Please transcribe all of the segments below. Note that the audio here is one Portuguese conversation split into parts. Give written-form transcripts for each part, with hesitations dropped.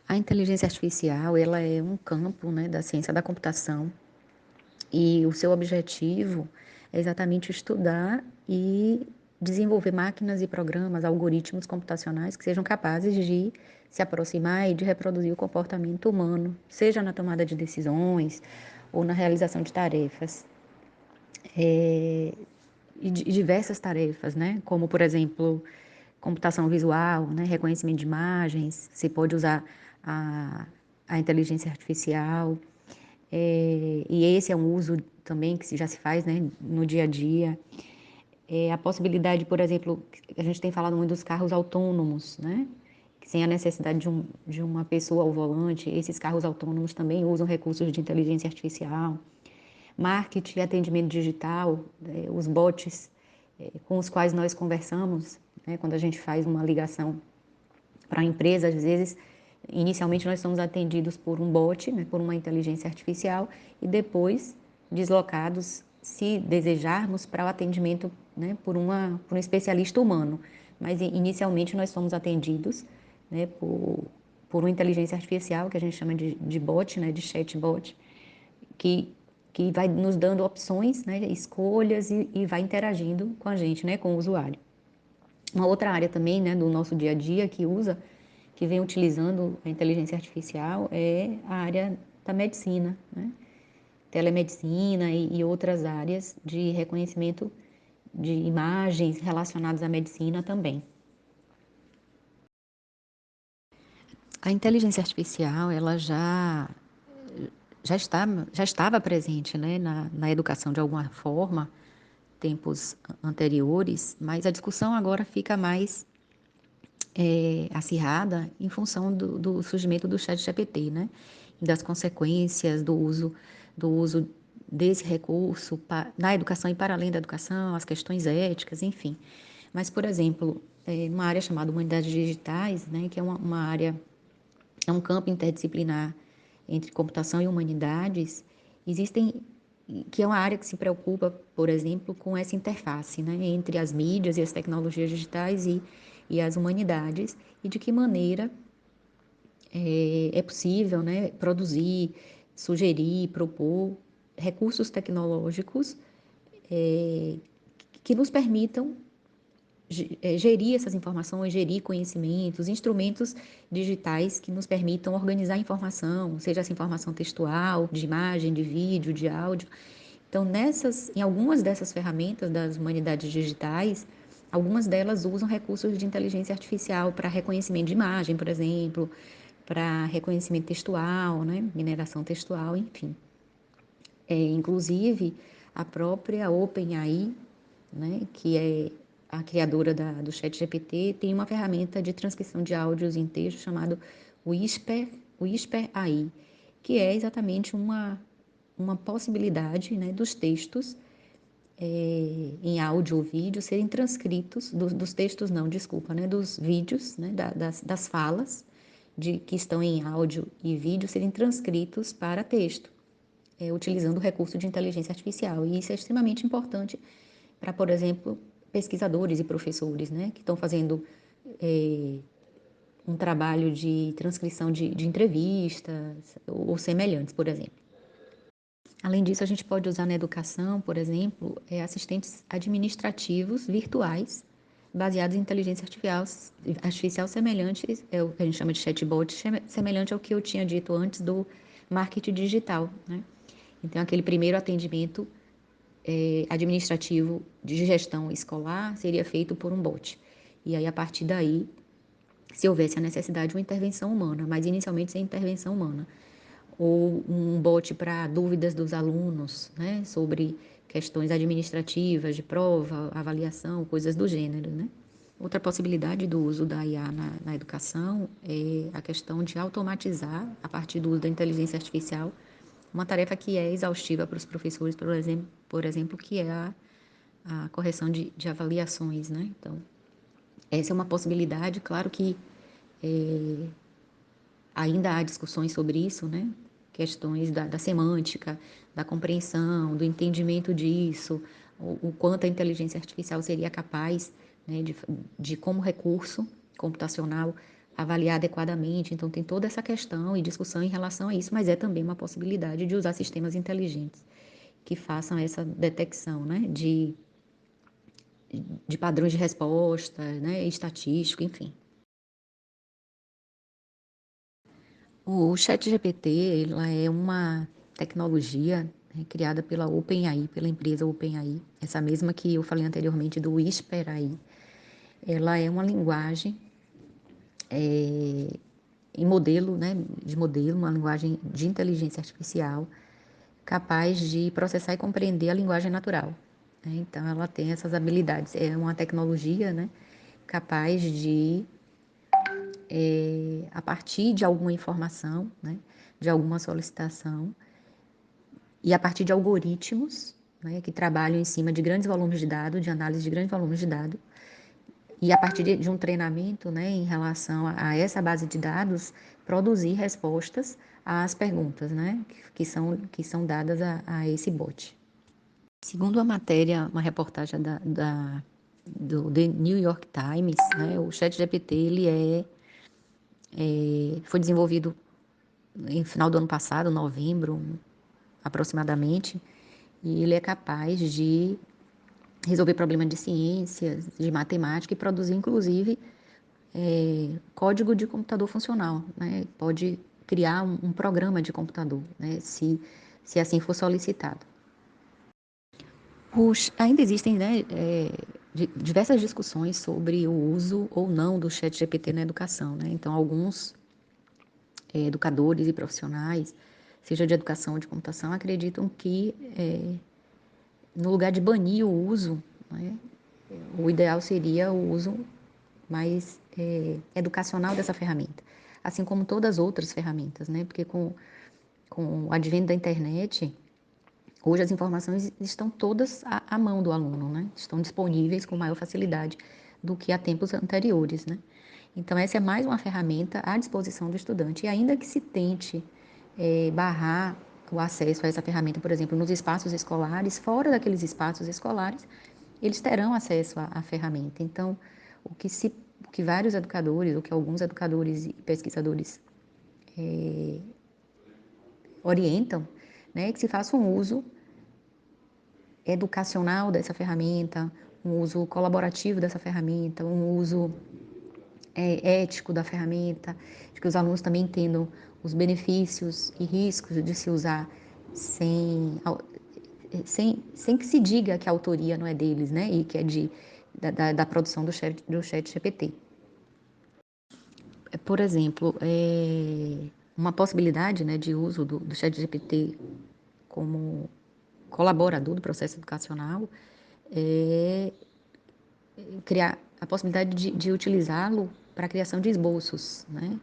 A inteligência artificial, ela é um campo, né, da ciência da computação e o seu objetivo é exatamente estudar e desenvolver máquinas e programas, algoritmos computacionais que sejam capazes de se aproximar e de reproduzir o comportamento humano, seja na tomada de decisões ou na realização de tarefas. E diversas tarefas, né? Como, por exemplo, computação visual, né? Reconhecimento de imagens, você pode usar a, a inteligência artificial, e esse é um uso também que já se faz, né, no dia a dia. A possibilidade, por exemplo, a gente tem falado muito dos carros autônomos, né? Que sem a necessidade de uma pessoa ao volante, esses carros autônomos também usam recursos de inteligência artificial. Marketing e atendimento digital, os bots com os quais nós conversamos, né, quando a gente faz uma ligação para a empresa, às vezes, inicialmente nós somos atendidos por um bot, né, por uma inteligência artificial, e depois deslocados, se desejarmos, para o atendimento, né, por um especialista humano. Mas inicialmente nós somos atendidos, né, por uma inteligência artificial, que a gente chama de bot, né, de chatbot, que, que vai nos dando opções, né, escolhas e vai interagindo com a gente, né, com o usuário. Uma outra área também, né, do nosso dia a dia que vem utilizando a inteligência artificial é a área da medicina, né? Telemedicina e outras áreas de reconhecimento de imagens relacionadas à medicina também. A inteligência artificial, ela já estava presente, né, na educação de alguma forma, tempos anteriores, mas a discussão agora fica mais acirrada em função do surgimento do ChatGPT, né? Das consequências do uso desse recurso na educação e para além da educação, as questões éticas, enfim. Mas, por exemplo, numa área chamada Humanidades Digitais, né, que é uma área, é um campo interdisciplinar entre computação e humanidades, existem que é uma área que se preocupa, por exemplo, com essa interface, né, entre as mídias e as tecnologias digitais e as humanidades, e de que maneira é possível, né, produzir, sugerir, propor recursos tecnológicos é, que nos permitam gerir essas informações, gerir conhecimentos, instrumentos digitais que nos permitam organizar a informação, seja essa informação textual, de imagem, de vídeo, de áudio. Então, em algumas dessas ferramentas das humanidades digitais, algumas delas usam recursos de inteligência artificial para reconhecimento de imagem, por exemplo, para reconhecimento textual, né, mineração textual, enfim. Inclusive, a própria OpenAI, né, que é a criadora do ChatGPT, tem uma ferramenta de transcrição de áudios em texto chamado Whisper AI, que é exatamente uma possibilidade, né, dos textos em áudio ou vídeo serem transcritos, dos textos não, desculpa, né, dos vídeos, né, das falas que estão em áudio e vídeo serem transcritos para texto, utilizando o recurso de inteligência artificial. E isso é extremamente importante para, por exemplo, pesquisadores e professores, né, que estão fazendo um trabalho de transcrição de entrevistas ou semelhantes, por exemplo. Além disso, a gente pode usar na educação, por exemplo, assistentes administrativos virtuais baseados em inteligência artificial semelhantes, é o que a gente chama de chatbot, semelhante ao que eu tinha dito antes do marketing digital, né? Então, aquele primeiro atendimento administrativo de gestão escolar seria feito por um bot. E aí, a partir daí, se houvesse a necessidade de uma intervenção humana, mas inicialmente sem intervenção humana, ou um bot para dúvidas dos alunos, né, sobre questões administrativas, de prova, avaliação, coisas do gênero, né. Outra possibilidade do uso da IA na educação é a questão de automatizar, a partir do uso da inteligência artificial, uma tarefa que é exaustiva para os professores, por exemplo, que é a correção de avaliações, né. Então, essa é uma possibilidade, claro que ainda há discussões sobre isso, né? Questões da semântica, da compreensão, do entendimento disso, o quanto a inteligência artificial seria capaz, né, de como recurso computacional, avaliar adequadamente. Então, tem toda essa questão e discussão em relação a isso, mas é também uma possibilidade de usar sistemas inteligentes que façam essa detecção, né, de padrões de resposta, né, estatístico, enfim. O ChatGPT, ela é uma tecnologia, né, criada pela OpenAI, pela empresa OpenAI, essa mesma que eu falei anteriormente do Whisper AI. Ela é uma linguagem em modelo, né, de modelo, uma linguagem de inteligência artificial capaz de processar e compreender a linguagem natural, né? Então, ela tem essas habilidades. É uma tecnologia, né, capaz de, a partir de alguma informação, né, de alguma solicitação, e a partir de algoritmos, né, que trabalham em cima de grandes volumes de dados, de análise de grandes volumes de dados, e a partir de um treinamento, né, em relação a essa base de dados, produzir respostas às perguntas, né, que são dadas a esse bot. Segundo a matéria, uma reportagem do The New York Times, né, o ChatGPT foi desenvolvido em final do ano passado, novembro aproximadamente, e ele é capaz de resolver problemas de ciências, de matemática e produzir, inclusive, código de computador funcional, né? Pode criar um programa de computador, né? Se assim for solicitado. Ainda existem, né, diversas discussões sobre o uso ou não do ChatGPT na educação, né? Então, alguns educadores e profissionais, seja de educação ou de computação, acreditam que, no lugar de banir o uso, né, o ideal seria o uso mais educacional dessa ferramenta, assim como todas as outras ferramentas, né? Porque com o advento da internet, hoje as informações estão todas à mão do aluno, né? Estão disponíveis com maior facilidade do que há tempos anteriores, né? Então, essa é mais uma ferramenta à disposição do estudante. E ainda que se tente barrar o acesso a essa ferramenta, por exemplo, nos espaços escolares, fora daqueles espaços escolares, eles terão acesso à ferramenta. Então, o que vários educadores, o que alguns educadores e pesquisadores orientam, né, é que se faça um uso educacional dessa ferramenta, um uso colaborativo dessa ferramenta, um uso ético da ferramenta, de que os alunos também entendam os benefícios e riscos de se usar sem que se diga que a autoria não é deles, né? E que é da produção do chat GPT. Por exemplo, uma possibilidade, né, de uso do chat GPT como colaborador do processo educacional é criar a possibilidade de utilizá-lo para a criação de esboços, né?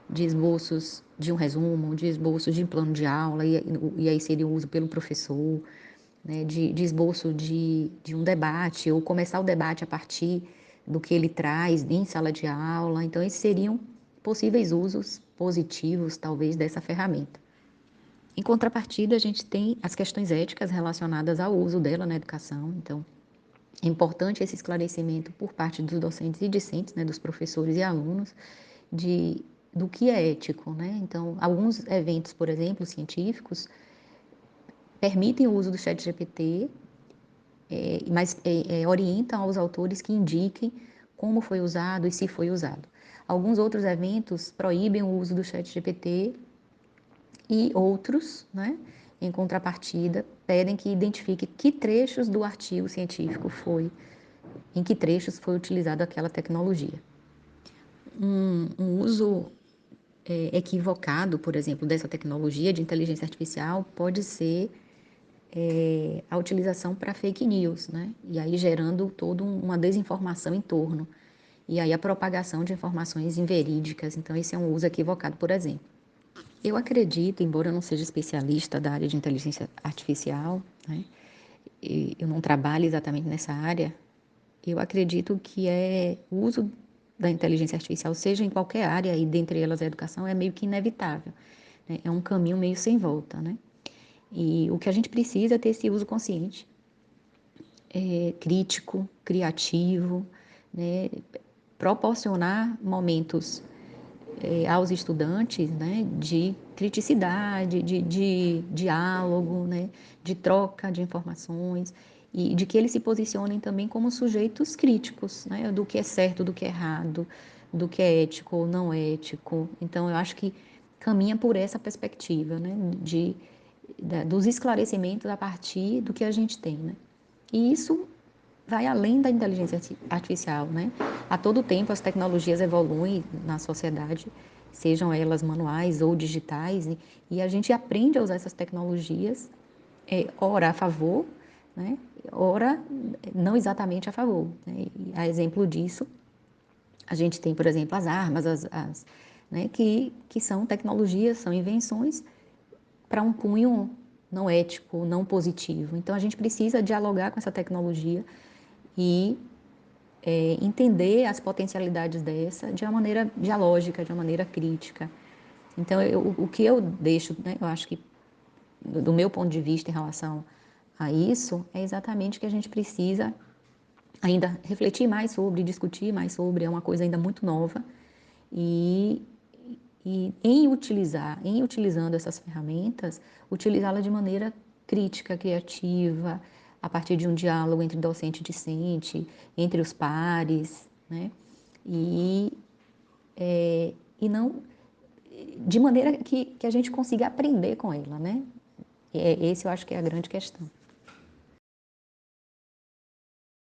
De esboços de um resumo, de esboços de um plano de aula, e aí seria o uso pelo professor, né? De esboço de um debate, ou começar o debate a partir do que ele traz em sala de aula. Então, esses seriam possíveis usos positivos, talvez, dessa ferramenta. Em contrapartida, a gente tem as questões éticas relacionadas ao uso dela na educação. Então, é importante esse esclarecimento por parte dos docentes e discentes, né, dos professores e alunos, do que é ético, né? Então, alguns eventos, por exemplo, científicos, permitem o uso do chat GPT, mas orientam aos autores que indiquem como foi usado e se foi usado. Alguns outros eventos proíbem o uso do chat GPT e outros, né, em contrapartida, pedem que identifique que trechos do artigo científico em que trechos foi utilizada aquela tecnologia. Um uso equivocado, por exemplo, dessa tecnologia de inteligência artificial pode ser a utilização para fake news, né? E aí gerando toda uma desinformação em torno. E aí a propagação de informações inverídicas. Então, esse é um uso equivocado, por exemplo. Eu acredito, embora eu não seja especialista da área de inteligência artificial, né? Eu não trabalho exatamente nessa área, eu acredito que o uso da inteligência artificial, seja em qualquer área, e dentre elas a educação, é meio que inevitável, né? É um caminho meio sem volta, né? E o que a gente precisa é ter esse uso consciente, crítico, criativo, né? Proporcionar momentos aos estudantes, né, de criticidade, de diálogo, né, de troca de informações e de que eles se posicionem também como sujeitos críticos, né, do que é certo, do que é errado, do que é ético ou não ético. Então, eu acho que caminha por essa perspectiva, né, dos esclarecimentos a partir do que a gente tem, né. E isso vai além da inteligência artificial, né? A todo tempo as tecnologias evoluem na sociedade, sejam elas manuais ou digitais, e a gente aprende a usar essas tecnologias, ora a favor, né? Ora não exatamente a favor. Né? E a exemplo disso, a gente tem, por exemplo, as armas, né? que são tecnologias, são invenções para um cunho não ético, não positivo. Então a gente precisa dialogar com essa tecnologia e entender as potencialidades dessa de uma maneira dialógica, de uma maneira crítica. Então, o que eu deixo, né, eu acho que, do meu ponto de vista em relação a isso, é exatamente que a gente precisa ainda refletir mais sobre, discutir mais sobre, é uma coisa ainda muito nova, e, em utilizando essas ferramentas, utilizá-las de maneira crítica, criativa, a partir de um diálogo entre docente e discente, entre os pares, né? E, e não de maneira que a gente consiga aprender com ela, né? Esse eu acho que é a grande questão.